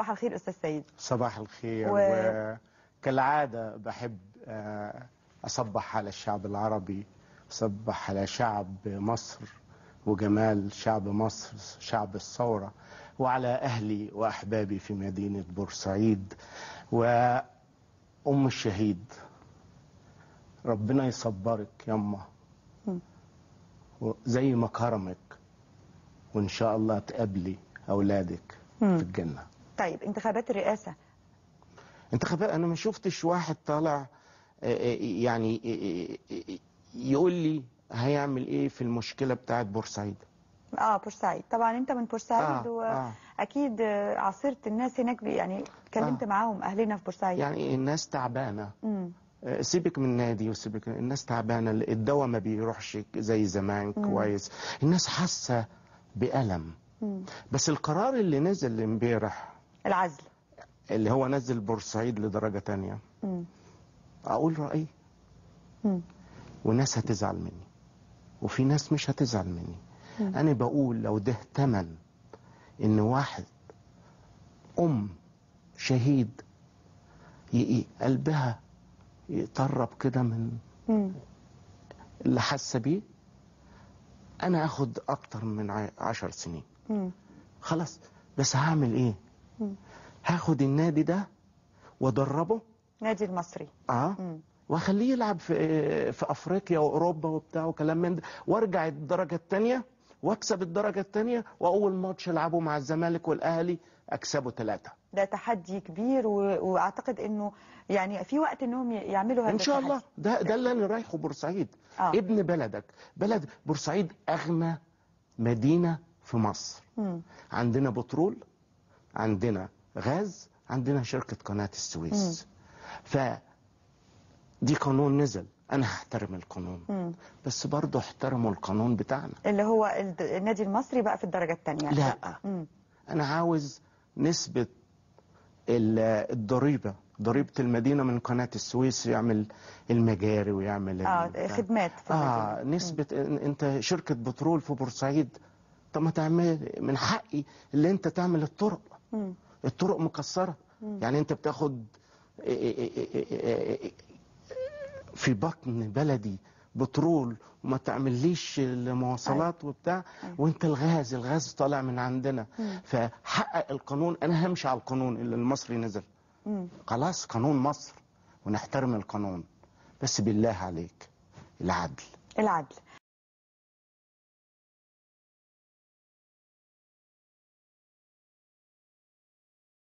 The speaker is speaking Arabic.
صباح الخير أستاذ سيد. صباح الخير. وكالعادة بحب أصبح على الشعب العربي، أصبح على شعب مصر وجمال شعب مصر، شعب الثورة، وعلى أهلي وأحبابي في مدينة بورسعيد وأم الشهيد. ربنا يصبرك يما زي ما كرمك، وإن شاء الله تقابلي أولادك في الجنة. طيب انتخابات الرئاسة، انتخابات أنا ما شفتش واحد طالع يعني يقول لي هيعمل إيه في المشكلة بتاعت بورسعيد. بورسعيد طبعا انت من بورسعيد واكيد عاصرت الناس هناك، يعني اتكلمت معاهم اهلنا في بورسعيد. يعني الناس تعبانة. سيبك من النادي وسيبك، الناس تعبانة، الدواء ما بيروحش زي زمان كويس، الناس حاسة بألم. بس القرار اللي نزل امبارح، العزل اللي هو نزل بورسعيد لدرجة تانية، اقول رأيي والناس هتزعل مني وفي ناس مش هتزعل مني. انا بقول لو ده تمن ان واحد شهيد قلبها يطرب كده من اللي حاسه بيه، انا اخد اكتر من 10 سنين. خلاص، بس هعمل ايه؟ هاخد النادي ده وادربه، نادي المصري، واخليه يلعب في افريقيا واوروبا وبتاع وكلام من ده، وارجع الدرجه الثانيه واكسب الدرجه الثانيه، واول ماتش العبه مع الزمالك والاهلي اكسبه 3. ده تحدي كبير، واعتقد انه يعني في وقت انهم يعملوا هذا ان شاء الله. ده اللي انا رايحه بورسعيد. ابن بلدك، بلد بورسعيد اغنى مدينه في مصر. عندنا بترول، عندنا غاز، عندنا شركه قناه السويس. دي قانون نزل، انا هحترم القانون، بس برضه احترموا القانون بتاعنا اللي هو النادي المصري بقى في الدرجه الثانيه. لا، انا عاوز نسبه الضريبه، ضريبه المدينه من قناه السويس، يعمل المجاري ويعمل خدمات في المدينه. نسبه. انت شركه بترول في بورسعيد، طب ما تعمل، من حقي اللي انت تعمل الطرق. الطرق مكسره، يعني انت بتاخد في بطن بلدي بترول وما تعمليش المواصلات وبتاع، وانت الغاز طالع من عندنا. فحقق القانون، انا همشي على القانون اللي المصري نزل. خلاص، قانون مصر ونحترم القانون، بس بالله عليك العدل.